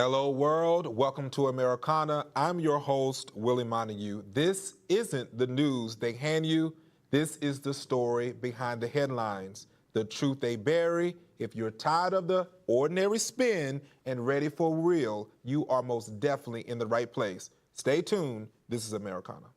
Hello, world. Welcome to Americana. I'm your host, Willie Montague. This isn't the news they hand you. This is the story behind the headlines, the truth they bury. If you're tired of the ordinary spin and ready for real, you are most definitely in the right place. Stay tuned. This is Americana.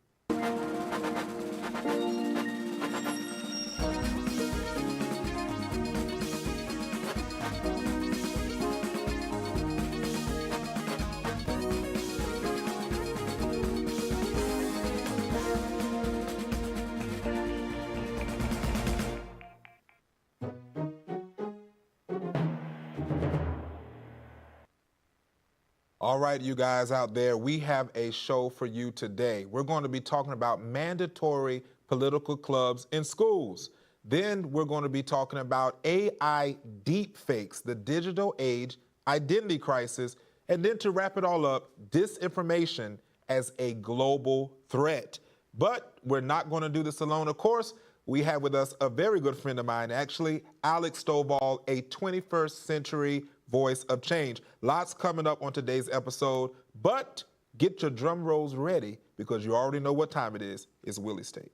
All right, you guys out there, we have a show for you today. We're going to be talking about mandatory political clubs in schools. Then we're going to be talking about AI deepfakes, the digital age identity crisis. And then to wrap it all up, disinformation as a global threat. But we're not going to do this alone. Of course, we have with us a very good friend of mine, actually, Alex Stovall, a 21st century voice of change. Lots coming up on today's episode, but get your drum rolls ready because you already know what time it is. It's Willie Steak.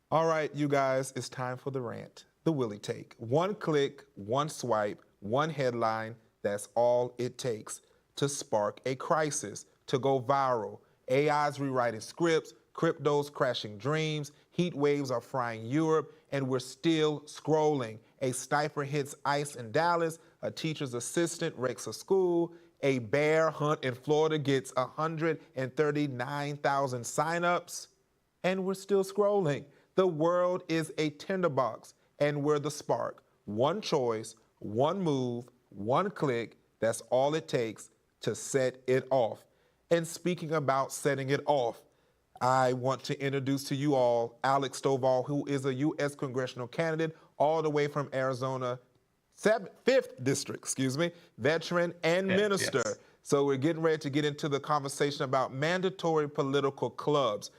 All right, you guys, it's time for the rant, the Willie Take. One click, one swipe, one headline, that's all it takes to spark a crisis, to go viral. AI's rewriting scripts, crypto's crashing dreams, heat waves are frying Europe, and we're still scrolling. A sniper hits ICE in Dallas, a teacher's assistant wrecks a school, a bear hunt in Florida gets 139,000 signups, and we're still scrolling. The world is a tinderbox, and we're the spark. One choice, one move, one click, that's all it takes to set it off. And speaking about setting it off, I want to introduce to you all Alex Stovall, who is a U.S. Congressional candidate all the way from Arizona, 5th District, veteran and minister. Yes. So we're getting ready to get into the conversation about mandatory political clubs.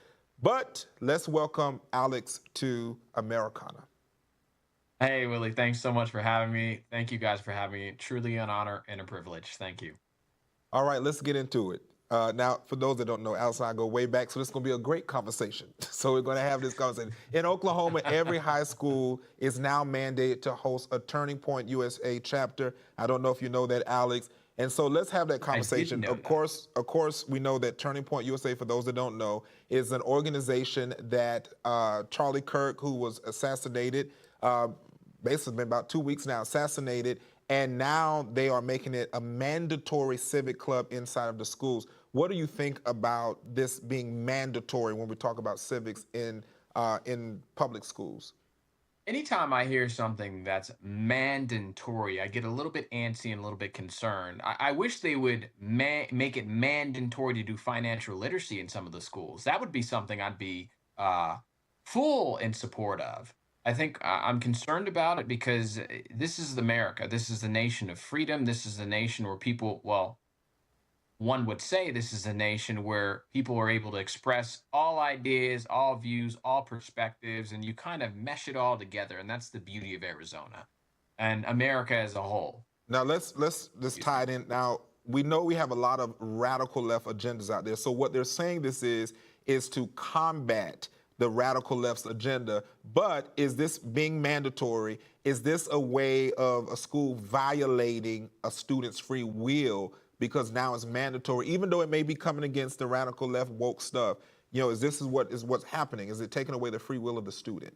But let's welcome Alex to Americana. Hey, Willie, thanks so much for having me. Thank you guys for having me. Truly an honor and a privilege. Thank you. All right, let's get into it. Now, for those that don't know, Alex and I go way back, so this is going to be a great conversation. So we're going to have this conversation. In Oklahoma, every high school is now mandated to host a Turning Point USA chapter. I don't know if you know that, Alex. And so let's have that conversation. Of course, we know that Turning Point USA, for those that don't know, is an organization that Charlie Kirk, who was assassinated, basically been about 2 weeks now, assassinated, and now they are making it a mandatory civic club inside of the schools. What do you think about this being mandatory when we talk about civics in public schools? Anytime I hear something that's mandatory, I get a little bit antsy and a little bit concerned. I wish they would make it mandatory to do financial literacy in some of the schools. That would be something I'd be full in support of. I think I'm concerned about it because this is America. This is the nation of freedom. This is the nation where people, well, one would say this is a nation where people are able to express all ideas, all views, all perspectives, and you kind of mesh it all together. And that's the beauty of Arizona and America as a whole. Now let's tie it in. Now we know we have a lot of radical left agendas out there. So what they're saying this is to combat the radical left's agenda. But is this being mandatory? Is this a way of a school violating a student's free will because now it's mandatory, even though it may be coming against the radical left woke stuff? You know, is what's happening? Is it taking away the free will of the student?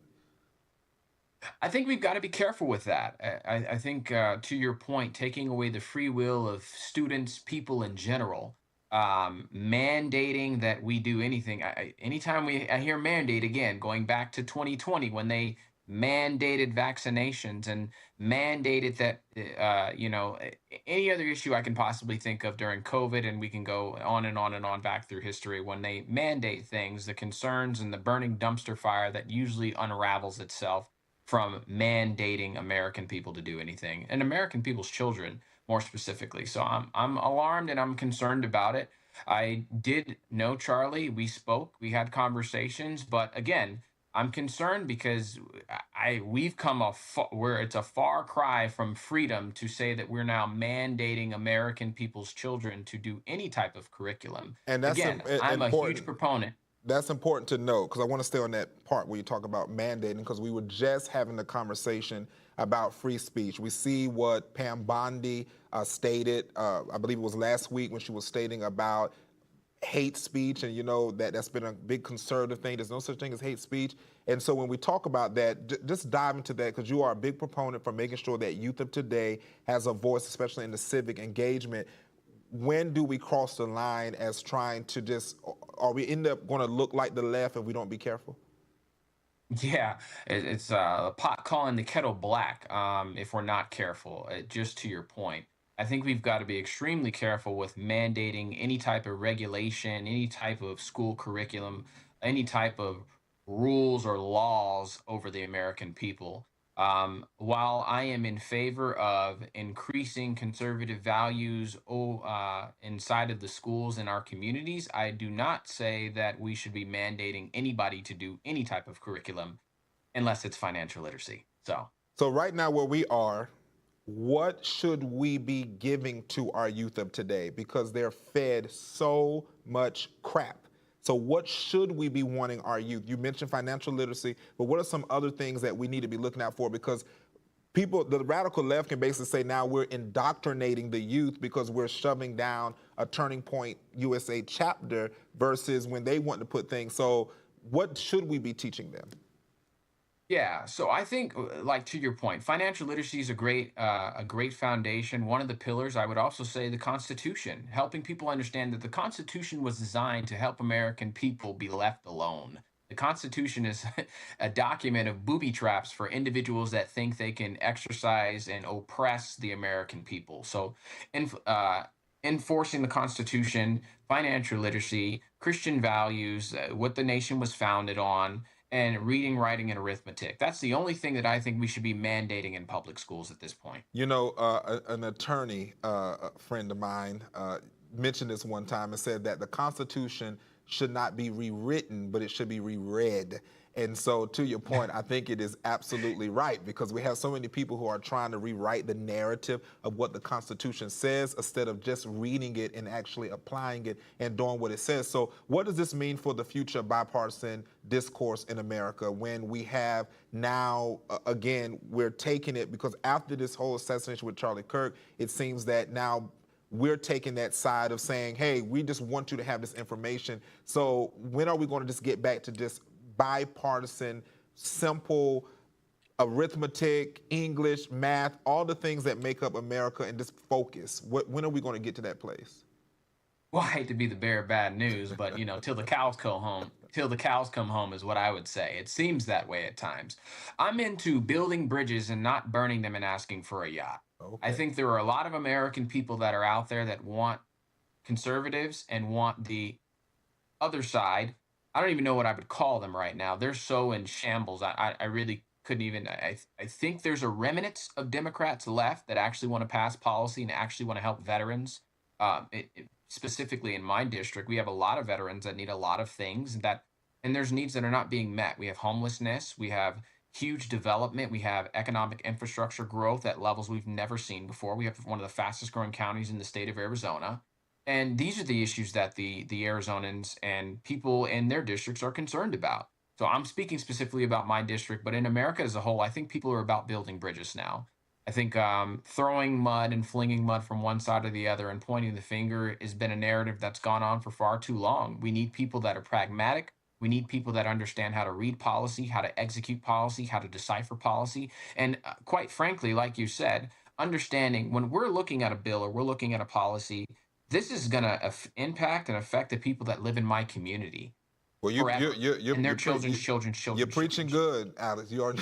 I think we've got to be careful with that. I think, to your point, taking away the free will of students, people in general, mandating that we do anything. Anytime I hear mandate, again, going back to 2020 when they mandated vaccinations and mandated that, any other issue I can possibly think of during COVID, and we can go on and on and on back through history, when they mandate things, the concerns and the burning dumpster fire that usually unravels itself from mandating American people to do anything, and American people's children more specifically. So I'm alarmed and I'm concerned about it. I did know Charlie. We spoke, we had conversations, but again, I'm concerned because we've come where it's a far cry from freedom to say that we're now mandating American people's children to do any type of curriculum. And that's Again, I'm a huge important. proponent. That's important to know because I want to stay on that part where you talk about mandating because we were just having the conversation about free speech. We see what Pam Bondi stated, I believe it was last week when she was stating about hate speech, and you know that's been a big conservative thing. There's no such thing as hate speech. And so when we talk about that, just dive into that because you are a big proponent for making sure that youth of today has a voice, especially in the civic engagement. When do we cross the line as trying to just, are we end up going to look like the left if we don't be careful? Yeah, it's a pot calling the kettle black if we're not careful. Just to your point, I think we've got to be extremely careful with mandating any type of regulation, any type of school curriculum, any type of rules or laws over the American people. While I am in favor of increasing conservative values inside of the schools in our communities, I do not say that we should be mandating anybody to do any type of curriculum unless it's financial literacy. So, So right now where we are, what should we be giving to our youth of today? Because they're fed so much crap. So what should we be wanting our youth? You mentioned financial literacy, but what are some other things that we need to be looking out for? Because people, the radical left can basically say now we're indoctrinating the youth because we're shoving down a Turning Point USA chapter versus when they want to put things. So what should we be teaching them? yeah, so I think, like to your point, financial literacy is a great foundation. One of the pillars, I would also say, the Constitution, helping people understand that the Constitution was designed to help American people be left alone. The Constitution is a document of booby traps for individuals that think they can exercise and oppress the American people. So, in, uh, enforcing the Constitution, financial literacy, Christian values, what the nation was founded on, and reading, writing, and arithmetic. That's the only thing that I think we should be mandating in public schools at this point. You know, an attorney, a friend of mine, mentioned this one time and said that the Constitution should not be rewritten, but it should be reread. And so, to your point, I think it is absolutely right because we have so many people who are trying to rewrite the narrative of what the Constitution says instead of just reading it and actually applying it and doing what it says. So, what does this mean for the future bipartisan discourse in America when we have now, again, we're taking it because after this whole assassination with Charlie Kirk, it seems that now we're taking that side of saying, hey, we just want you to have this information. So when are we going to just get back to just bipartisan, simple arithmetic, English, math, all the things that make up America and just focus? When are we going to get to that place? Well, I hate to be the bearer of bad news, but till the cows come home is what I would say. It seems that way at times. I'm into building bridges and not burning them and asking for a yacht. I Okay. think there are a lot of American people that are out there that want conservatives and want the other side. I don't even know what I would call them right now. They're so in shambles. I really couldn't even. I think there's a remnant of Democrats left that actually want to pass policy and actually want to help veterans. Specifically in my district, we have a lot of veterans that need a lot of things and there's needs that are not being met. We have homelessness. We have huge development. We have economic infrastructure growth at levels we've never seen before. We have one of the fastest growing counties in the state of Arizona. And these are the issues that the Arizonans and people in their districts are concerned about. So I'm speaking specifically about my district, but in America as a whole, I think people are about building bridges now. I think throwing mud and flinging mud from one side or the other and pointing the finger has been a narrative that's gone on for far too long. We need people that are pragmatic. We need people that understand how to read policy, how to execute policy, how to decipher policy. And quite frankly, like you said, understanding when we're looking at a bill or we're looking at a policy, this is going to impact and affect the people that live in my community Well, forever and their children's children's you're children's preaching children's. good, Alex. You are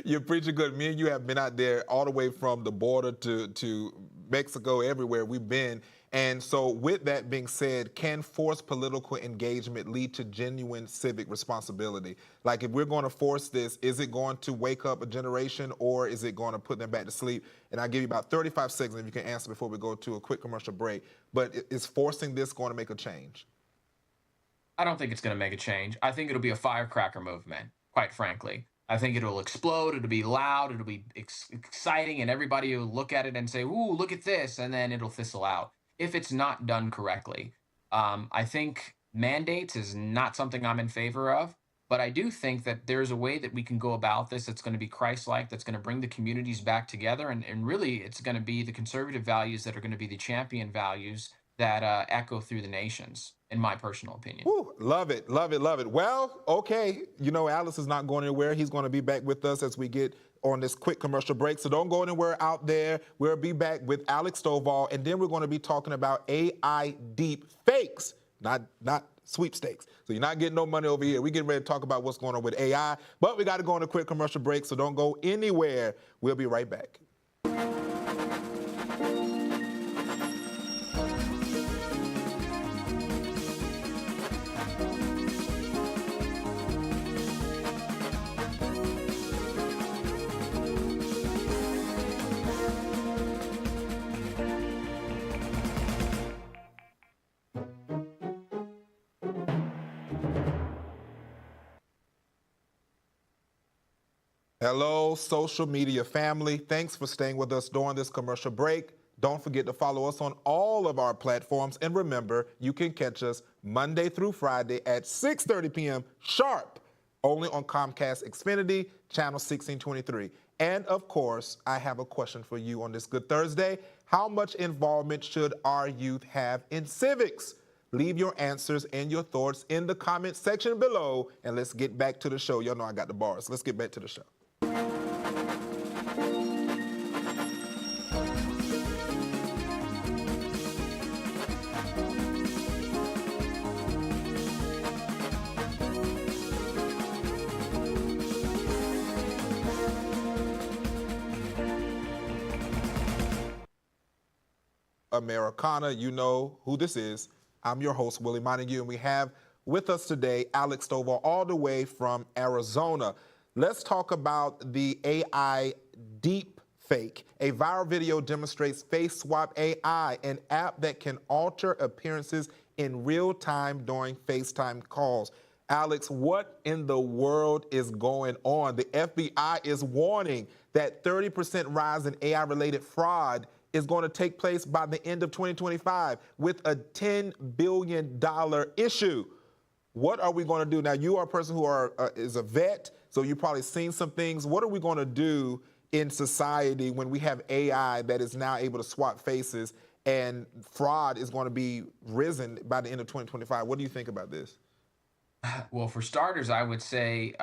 you're preaching good. Me and you have been out there all the way from the border to Mexico, everywhere we've been. And so, with that being said, can forced political engagement lead to genuine civic responsibility? Like, if we're going to force this, is it going to wake up a generation, or is it going to put them back to sleep? And I'll give you about 35 seconds if you can answer before we go to a quick commercial break. But is forcing this going to make a change? I don't think it's going to make a change. I think it'll be a firecracker movement. quite frankly. I think it'll explode, it'll be loud, it'll be exciting, and everybody will look at it and say, "Ooh, look at this," and then it'll fizzle out if it's not done correctly. I think mandates is not something I'm in favor of, but I do think that there's a way that we can go about this that's going to be Christ-like, that's going to bring the communities back together, and really, it's going to be the conservative values that are going to be the champion values that echo through the nations, in my personal opinion. Woo, love it, love it, love it. Well, okay, you know, Alice is not going anywhere. He's going to be back with us as we get on this quick commercial break. So don't go anywhere out there. We'll be back with Alex Stovall, and then we're going to be talking about AI deep fakes, not sweepstakes. So you're not getting no money over here. We're getting ready to talk about what's going on with AI, but we got to go on a quick commercial break, so don't go anywhere. We'll be right back. Hello, social media family. Thanks for staying with us during this commercial break. Don't forget to follow us on all of our platforms. And remember, you can catch us Monday through Friday at 6:30 p.m. sharp, only on Comcast Xfinity, channel 1623. And of course, I have a question for you on this Good Thursday. How much involvement should our youth have in civics? Leave your answers and your thoughts in the comment section below, and let's get back to the show. Y'all know I got the bars. Let's get back to the show. Americana, you know who this is. I'm your host, Willie Montague, and we have with us today Alex Stovall, all the way from Arizona. Let's talk about the AI Deepfake. A viral video demonstrates Face Swap AI, an app that can alter appearances in real time during FaceTime calls. Alex, what in the world is going on? The FBI is warning that 30% rise in AI-related fraud is going to take place by the end of 2025 with a $10 billion issue. What are we going to do? Now, you are a person who is a vet, so you've probably seen some things. What are we going to do in society when we have AI that is now able to swap faces and fraud is going to be risen by the end of 2025? What do you think about this? Well, for starters, I would say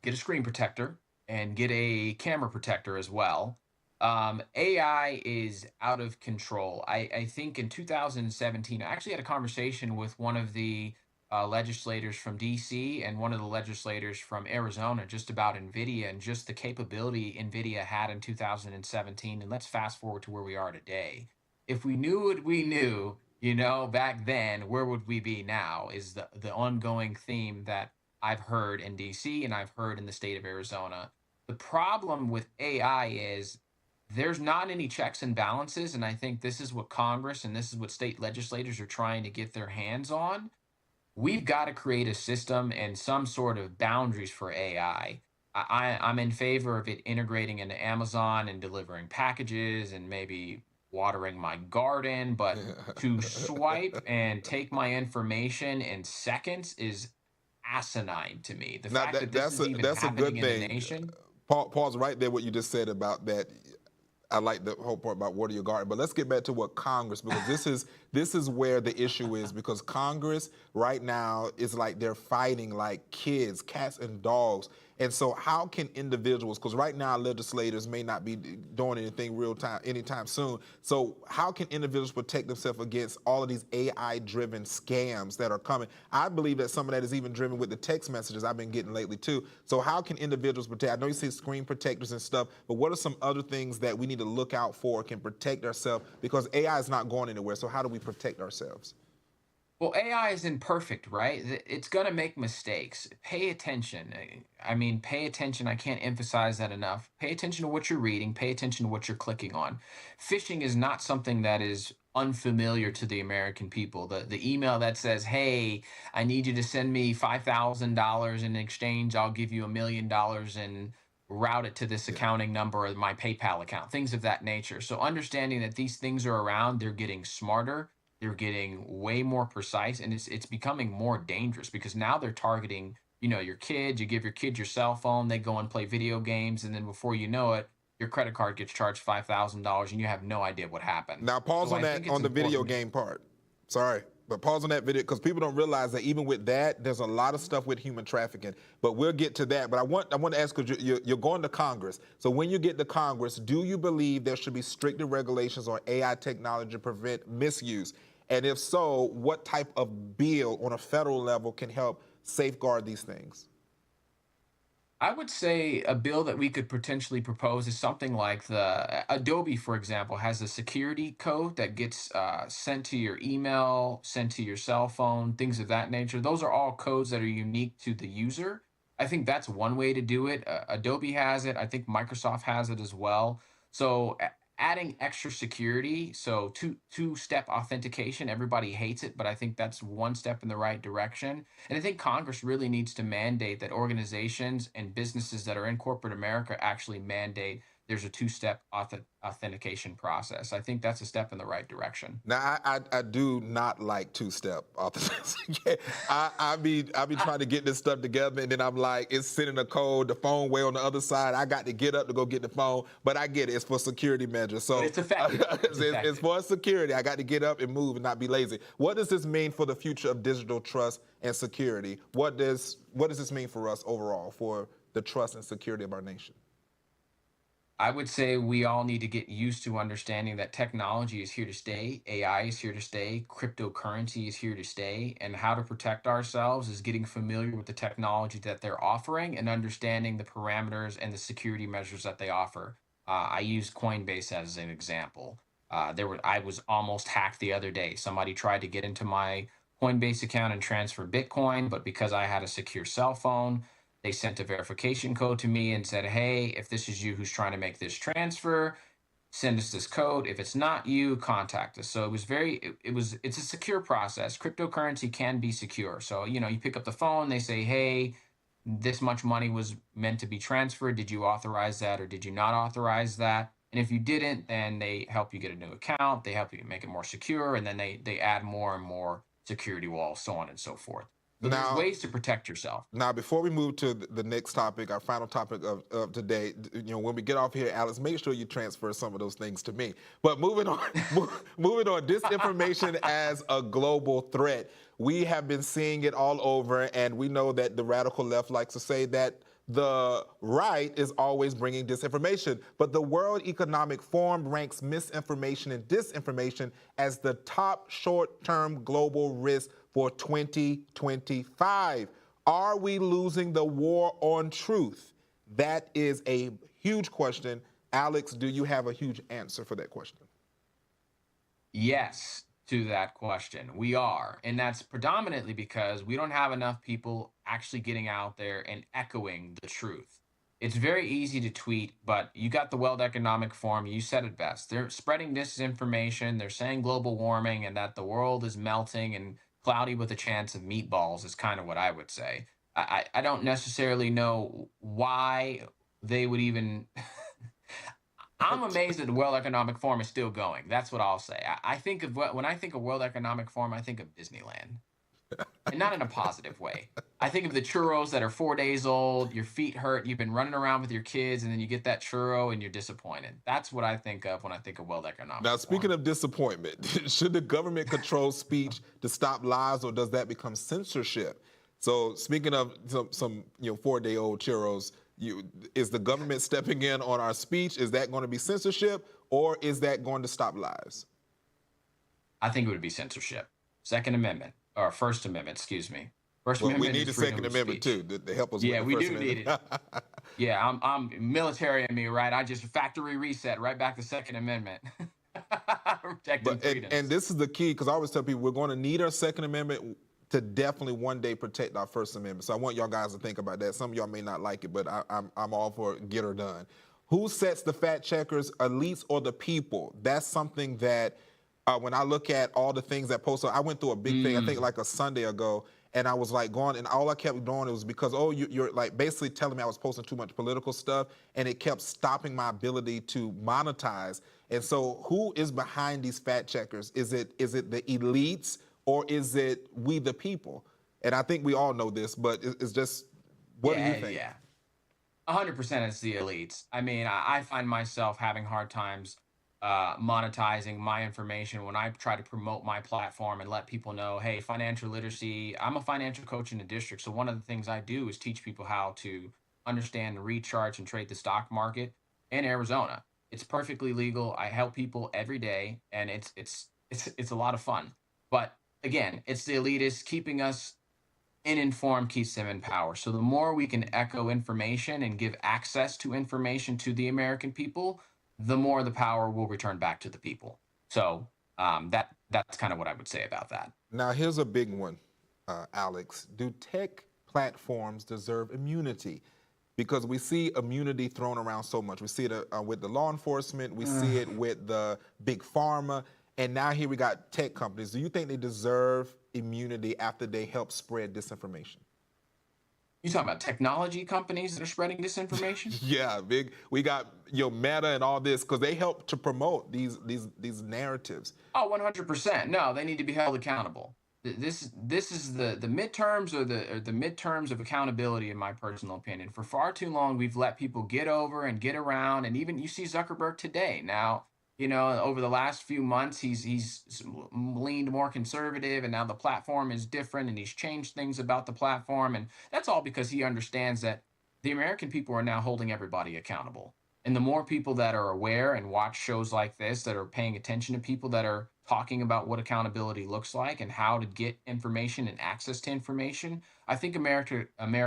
get a screen protector and get a camera protector as well. AI is out of control. I think in 2017, I actually had a conversation with one of the legislators from DC and one of the legislators from Arizona just about NVIDIA and just the capability NVIDIA had in 2017. And let's fast forward to where we are today. If we knew what we knew, back then, where would we be now? Is the ongoing theme that I've heard in DC and I've heard in the state of Arizona. The problem with AI is there's not any checks and balances, and I think this is what Congress and this is what state legislators are trying to get their hands on. We've got to create a system and some sort of boundaries for AI. I'm in favor of it integrating into Amazon and delivering packages and maybe watering my garden, but to swipe and take my information in seconds is asinine to me. The Now, fact that this is even that's a good happening in the thing. nation. Pause right there, what you just said about that. I like the whole part about water your garden, but let's get back to what Congress, because this is where the issue is, because Congress right now is like they're fighting like kids, cats and dogs. And so how can individuals, because right now legislators may not be doing anything real time anytime soon, so how can individuals protect themselves against all of these AI-driven scams that are coming? I believe that some of that is even driven with the text messages I've been getting lately too. So how can individuals protect? I know you see screen protectors and stuff, but what are some other things that we need to look out for, can protect ourselves? Because AI is not going anywhere, so how do we protect ourselves? Well, AI is imperfect, right? It's going to make mistakes. Pay attention. I mean, pay attention. I can't emphasize that enough. Pay attention to what you're reading. Pay attention to what you're clicking on. Phishing is not something that is unfamiliar to the American people. The email that says, "Hey, I need you to send me $5,000 in exchange. I'll give you $1 million and route it to this Yeah. accounting number or my PayPal account," things of that nature. So understanding that these things are around, they're getting smarter, they're getting way more precise, and it's becoming more dangerous because now they're targeting, your kids. You give your kid your cell phone, they go and play video games, and then before you know it, your credit card gets charged $5,000 and you have no idea what happened. Now pause So on I that think it's on the video important. game part. Sorry, but pause on that video because people don't realize that even with that, there's a lot of stuff with human trafficking. But we'll get to that. But I want to ask because you're going to Congress. So when you get to Congress, do you believe there should be stricter regulations on AI technology to prevent misuse? And if so, what type of bill on a federal level can help safeguard these things? I would say a bill that we could potentially propose is something like the Adobe, for example, has a security code that gets sent to your email, sent to your cell phone, things of that nature. Those are all codes that are unique to the user. I think that's one way to do it. Adobe has it. I think Microsoft has it as well. So adding extra security, so two-step authentication, everybody hates it, but I think that's one step in the right direction. And I think Congress really needs to mandate that organizations and businesses that are in corporate America actually mandate there's a two-step authentication process. I think that's a step in the right direction. Now I do not like two-step authentication. Yeah, I be trying to get this stuff together and then I'm like, it's sending a code, the phone way on the other side. I got to get up to go get the phone, but I get it. It's for security measures. But So it's effective. It's it's effective. for security. I got to get up and move and not be lazy. What does this mean for the future of digital trust and security? What does this mean for us overall for the trust and security of our nation? I would say we all need to get used to understanding that technology is here to stay, AI is here to stay, cryptocurrency is here to stay, and how to protect ourselves is getting familiar with the technology that they're offering and understanding the parameters and the security measures that they offer. I use Coinbase as an example. I was almost hacked the other day. Somebody tried to get into my Coinbase account and transfer Bitcoin, but because I had a secure cell phone, they sent a verification code to me and said, "Hey, if this is you who's trying to make this transfer, send us this code. If it's not you, contact us." So it's a secure process. Cryptocurrency can be secure. So, you pick up the phone, they say, "Hey, this much money was meant to be transferred. Did you authorize that or did you not authorize that?" And if you didn't, then they help you get a new account. They help you make it more secure. And then they add more and more security walls, so on and so forth. So there's Now, ways to protect yourself. Now, before we move to the next topic, our final topic of today, when we get off here, Alex, make sure you transfer some of those things to me. But moving on, moving on, disinformation as a global threat. We have been seeing it all over, and we know that the radical left likes to say that the right is always bringing disinformation. But the World Economic Forum ranks misinformation and disinformation as the top short-term global risk for 2025. Are we losing the war on truth? That is a huge question. Alex, do you have a huge answer for that question? Yes, to that question. We are. And that's predominantly because we don't have enough people actually getting out there and echoing the truth. It's very easy to tweet, but you got the World Economic Forum, you said it best. They're spreading disinformation, they're saying global warming and that the world is melting and cloudy with a chance of meatballs, is kind of what I would say. I don't necessarily know why they would even I'm amazed that the World Economic Forum is still going. That's what I'll say. I think of when I think of World Economic Forum, I think of Disneyland, and not in a positive way. I think of the churros that are 4 days old. Your feet hurt. You've been running around with your kids, and then you get that churro, and you're disappointed. That's what I think of when I think of World Economic Now, speaking Forum. of disappointment, should the government control speech to stop lies, or does that become censorship? So, speaking of some 4-day-old churros, is the government stepping in on our speech? Is that going to be censorship, or is that going to stop lies? I think it would be censorship. Second Amendment or First Amendment, excuse me. First Well, we Amendment need is the freedom Second of Amendment speech. too to help us with Yeah, the we First do need Amendment. it. Yeah, I'm military in me, right? I just factory reset right back to Second Amendment. Protecting And freedoms. this is the key because I always tell people we're going to need our Second Amendment to definitely one day protect our First Amendment. So I want y'all guys to think about that. Some of y'all may not like it, but I'm all for get her done. Who sets the fact checkers, elites or the people? That's something that When I look at all the things that posted, I went through a big thing, I think like a Sunday ago, and I was like going, and all I kept doing, it was because, oh, you're like basically telling me I was posting too much political stuff, and it kept stopping my ability to monetize. And so who is behind these fact checkers? Is it the elites, or is it we the people? And I think we all know this, but it's just, what do you Yeah, think? yeah. 100% it's the elites. I mean, I find myself having hard times monetizing my information when I try to promote my platform and let people know, hey, financial literacy. I'm a financial coach in the district. So one of the things I do is teach people how to understand and recharge and trade the stock market in Arizona. It's perfectly legal. I help people every day, and it's a lot of fun. But again, it's the elitists keeping us and informed keeps them in power. So the more we can echo information and give access to information to the American people, the more the power will return back to the people. So that's kind of what I would say about that. Now, here's a big one, Alex. Do tech platforms deserve immunity? Because we see immunity thrown around so much. We see it with the law enforcement, we see it with the big pharma, and now here we got tech companies. Do you think they deserve immunity after they help spread disinformation? You talking about technology companies that are spreading disinformation? Yeah, big. We got Meta and all this because they help to promote these narratives. Oh, 100%. No, they need to be held accountable. This is the midterms or the midterms of accountability, in my personal opinion. For far too long, we've let people get over and get around, and even you see Zuckerberg today. Now, over the last few months, he's leaned more conservative, and now the platform is different, and he's changed things about the platform, and that's all because he understands that the American people are now holding everybody accountable. And the more people that are aware and watch shows like this, that are paying attention to people that are talking about what accountability looks like and how to get information and access to information, I think America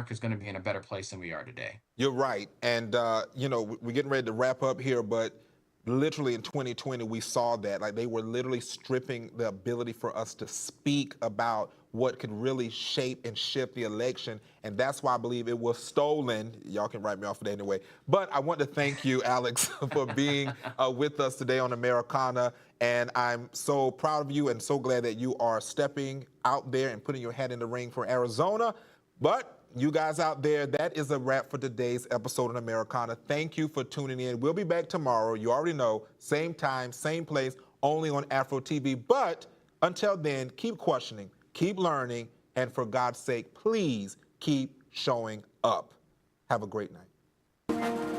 is going to be in a better place than we are today. You're right. And, we're getting ready to wrap up here, but literally in 2020, we saw that. Like, they were literally stripping the ability for us to speak about what could really shape and shift the election. And that's why I believe it was stolen. Y'all can write me off for that anyway. But I want to thank you, Alex, for being with us today on Americana. And I'm so proud of you and so glad that you are stepping out there and putting your hat in the ring for Arizona. But you guys out there, that is a wrap for today's episode of Americana. Thank you for tuning in. We'll be back tomorrow. You already know, same time, same place, only on AFRO TV. But until then, keep questioning, keep learning, and for God's sake, please keep showing up. Have a great night.